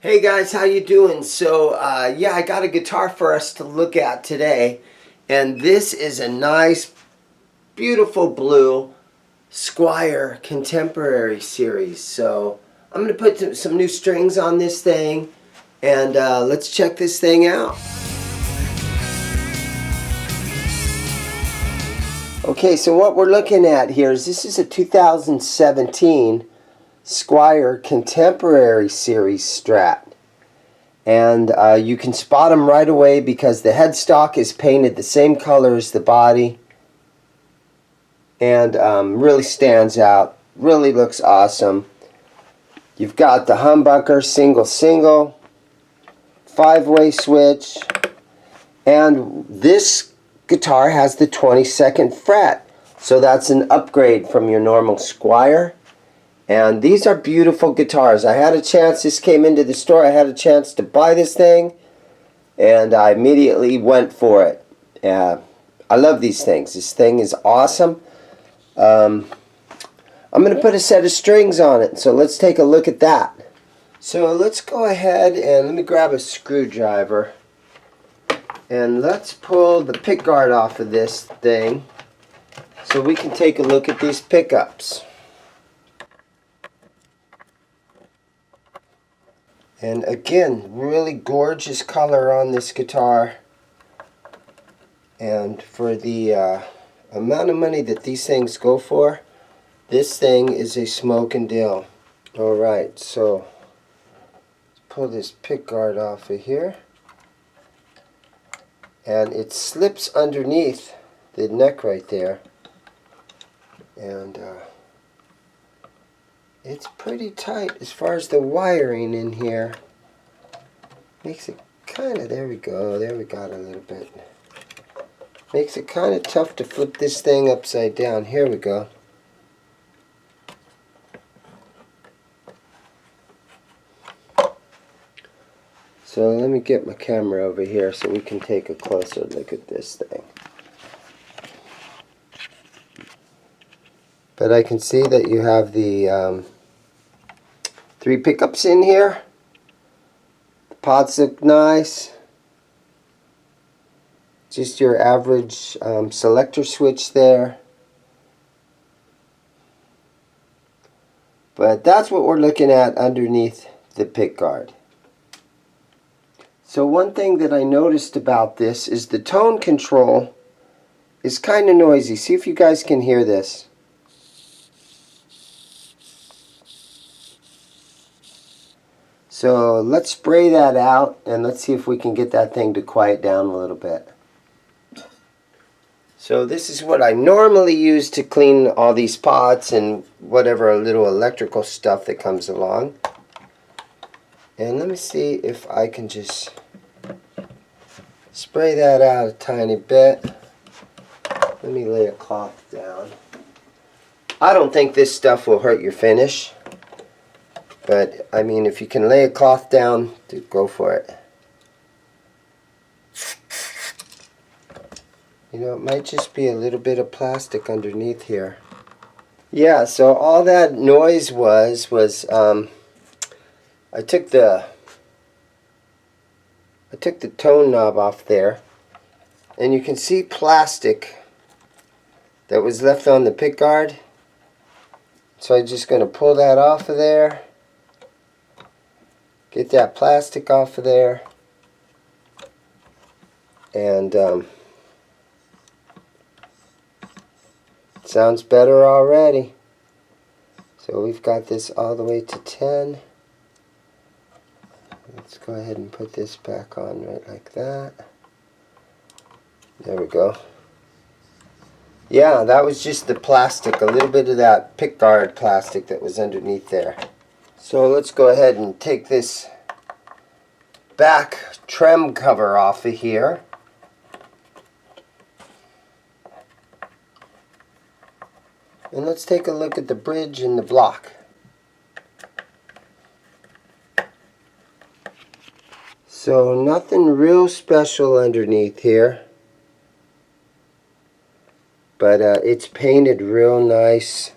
Hey guys, how you doing? So yeah, I got a guitar for us to look at today, and this is a nice, beautiful blue Squier Contemporary Series. So I'm gonna put some new strings on this thing, and let's check this thing out. Okay, so what we're looking at here is this is a 2017 Squier Contemporary Series Strat. And you can spot them right away because the headstock is painted the same color as the body, and really stands out, really looks awesome. You've got the humbucker, single, 5-way switch, and this guitar has the 22nd fret, so that's an upgrade from your normal Squier. And these are beautiful guitars. I had a chance, this came into the store, I had a chance to buy this thing, and I immediately went for it. I love these things. This thing is awesome. I'm going to put a set of strings on it, so let's take a look at that. So let's go ahead and let me grab a screwdriver, and let's pull the pickguard off of this thing so we can take a look at these pickups. And again, really gorgeous color on this guitar. And for the amount of money that these things go for, this thing is a smoking deal. Alright, so let's pull this pickguard off of here. And it slips underneath the neck right there. And it's pretty tight as far as the wiring in here. Makes it kind of, there we go, there we got a little bit. Makes it kind of tough to flip this thing upside down. Here we go. So let me get my camera over here so we can take a closer look at this thing. But I can see that you have the 3 pickups in here. The pots look nice. Just your average selector switch there. But that's what we're looking at underneath the pickguard. So one thing that I noticed about this is the tone control is kind of noisy. See if you guys can hear this. So let's spray that out and let's see if we can get that thing to quiet down a little bit. So this is what I normally use to clean all these pots and whatever little electrical stuff that comes along. And let me see if I can just spray that out a tiny bit. Let me lay a cloth down. I don't think this stuff will hurt your finish. But, I mean, if you can lay a cloth down, go for it. You know, it might just be a little bit of plastic underneath here. Yeah, so all that noise was I took the tone knob off there, and you can see plastic that was left on the pickguard. So I'm just going to pull that off of there. Get that plastic off of there, and sounds better already. So we've got this all the way to 10. Let's go ahead and put this back on right like that. There we go. Yeah, that was just the plastic, a little bit of that pickguard plastic that was underneath there. So let's go ahead and take this back trem cover off of here. And let's take a look at the bridge and the block. So nothing real special underneath here. But it's painted real nice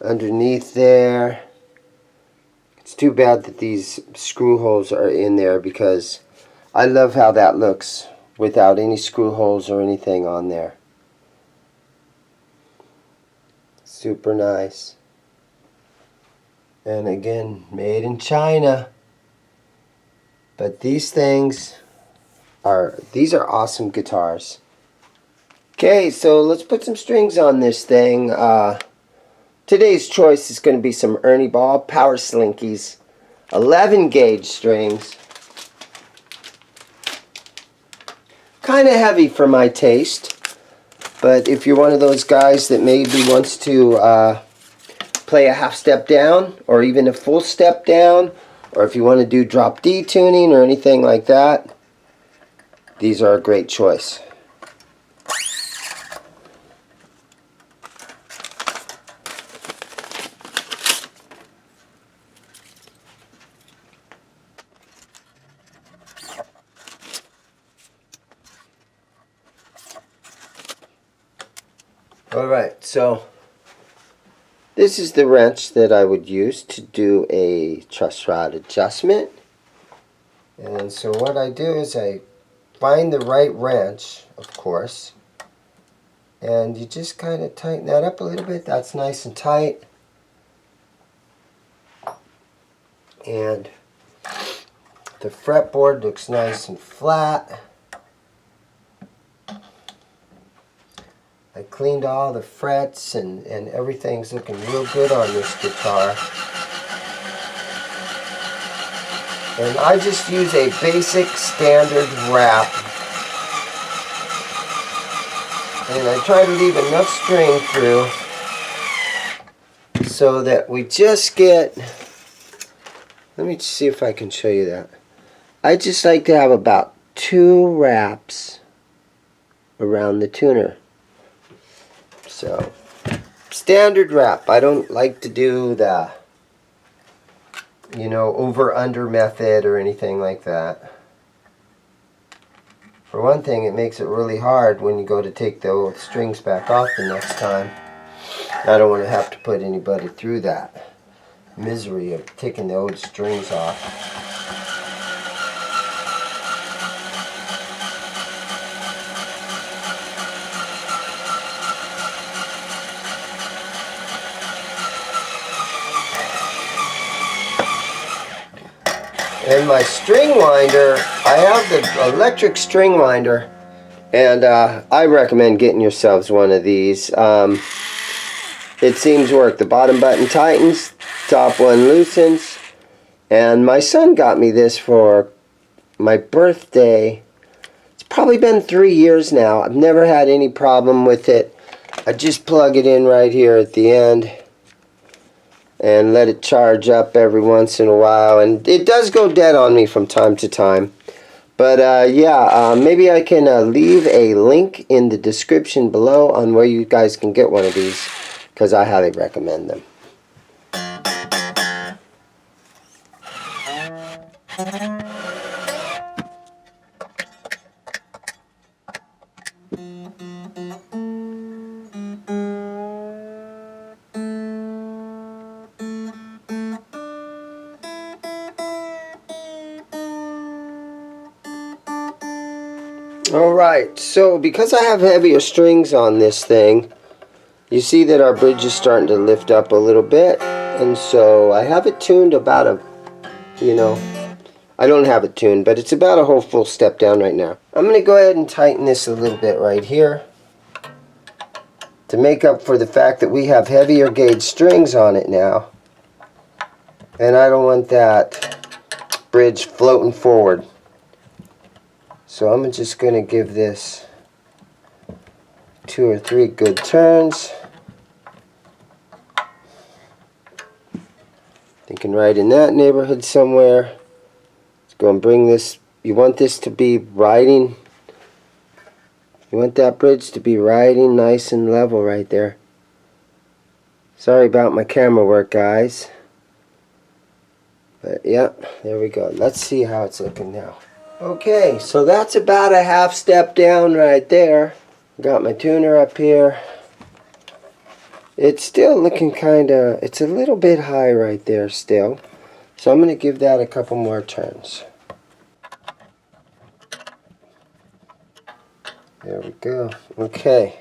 underneath there. too bad that these screw holes are in there, because I love how that looks without any screw holes or anything on there. Super nice. And again, made in China. But these things are awesome guitars. Okay, so let's put some strings on this thing. Today's choice is going to be some Ernie Ball Power Slinkies, 11 gauge strings. Kind of heavy for my taste, but if you're one of those guys that maybe wants to play a half step down or even a full step down, or if you want to do drop D tuning or anything like that, these are a great choice. Alright, so this is the wrench that I would use to do a truss rod adjustment. And so what I do is I find the right wrench, of course, and you just kind of tighten that up a little bit. That's nice and tight. And the fretboard looks nice and flat. I cleaned all the frets and everything's looking real good on this guitar. And I just use a basic standard wrap. And I try to leave enough string through so that we just get, let me see if I can show you that. I just like to have about 2 wraps around the tuner. So, standard wrap. I don't like to do the, over-under method or anything like that. For one thing, it makes it really hard when you go to take the old strings back off the next time. I don't want to have to put anybody through that misery of taking the old strings off. And my string winder, I have the electric string winder, and I recommend getting yourselves one of these. It seems to work. The bottom button tightens, top one loosens, and my son got me this for my birthday. It's probably been 3 years now. I've never had any problem with it. I just plug it in right here at the end and let it charge up every once in a while, and it does go dead on me from time to time. But maybe I can leave a link in the description below on where you guys can get one of these, because I highly recommend them. Alright, so because I have heavier strings on this thing, you see that our bridge is starting to lift up a little bit, and so I have it tuned about I don't have it tuned, but it's about a whole full step down right now. I'm going to go ahead and tighten this a little bit right here to make up for the fact that we have heavier gauge strings on it now, and I don't want that bridge floating forward. So I'm just going to give this 2 or 3 good turns. Thinking right in that neighborhood somewhere. Let's go and bring this. You want this to be riding. You want that bridge to be riding nice and level right there. Sorry about my camera work, guys. But yeah, there we go. Let's see how it's looking now. Okay, so that's about a half step down right there. Got my tuner up here. It's still looking it's a little bit high right there still. So I'm going to give that a couple more turns. There we go. Okay.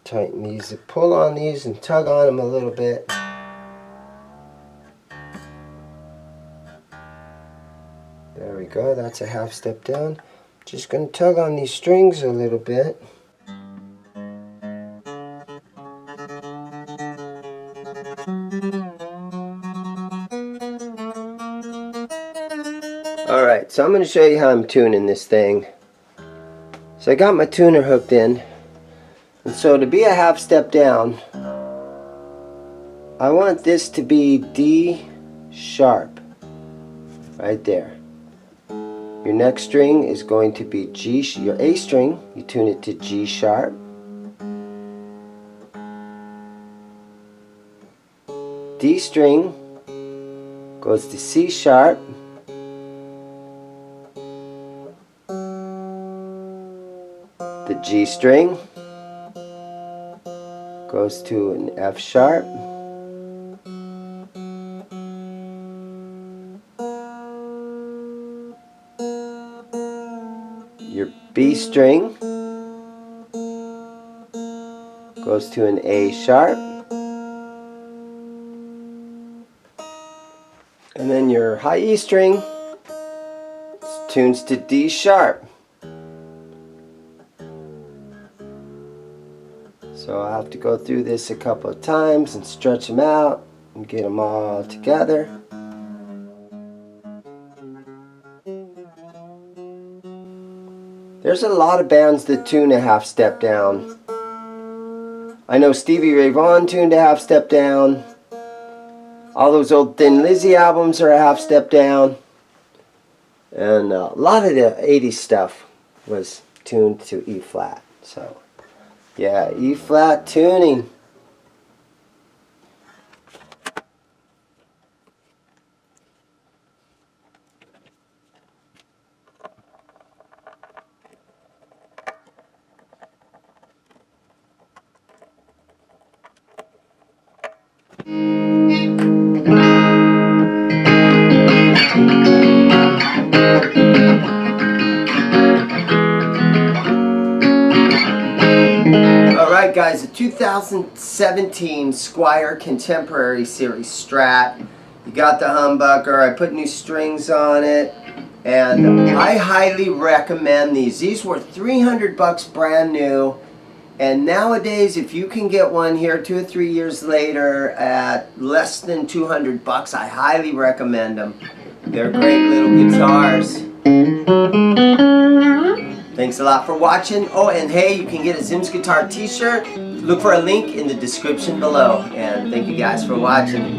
Tighten these, pull on these and tug on them a little bit. There we go, that's a half step down. Just going to tug on these strings a little bit. Alright, so I'm going to show you how I'm tuning this thing. So I got my tuner hooked in. And so to be a half step down, I want this to be D sharp. Right there. Your next string is going to be G, your A string, you tune it to G sharp. D string goes to C sharp. The G string goes to an F sharp. Your B string goes to an A sharp. And then your high E string tunes to D sharp. So I'll have to go through this a couple of times and stretch them out and get them all together. There's a lot of bands that tune a half step down. I know Stevie Ray Vaughan tuned a half step down. All those old Thin Lizzy albums are a half step down. And a lot of the 80s stuff was tuned to E flat. So yeah, E flat tuning. Alright guys, a 2017 Squier Contemporary Series Strat. You got the humbucker, I put new strings on it, and I highly recommend these. These were $300 brand new, and nowadays if you can get one here 2 or 3 years later at less than $200, I highly recommend them. They're great little guitars. Thanks a lot for watching. Oh, and hey, you can get a ZIMM'S guitar t-shirt. Look for a link in the description below. And thank you guys for watching.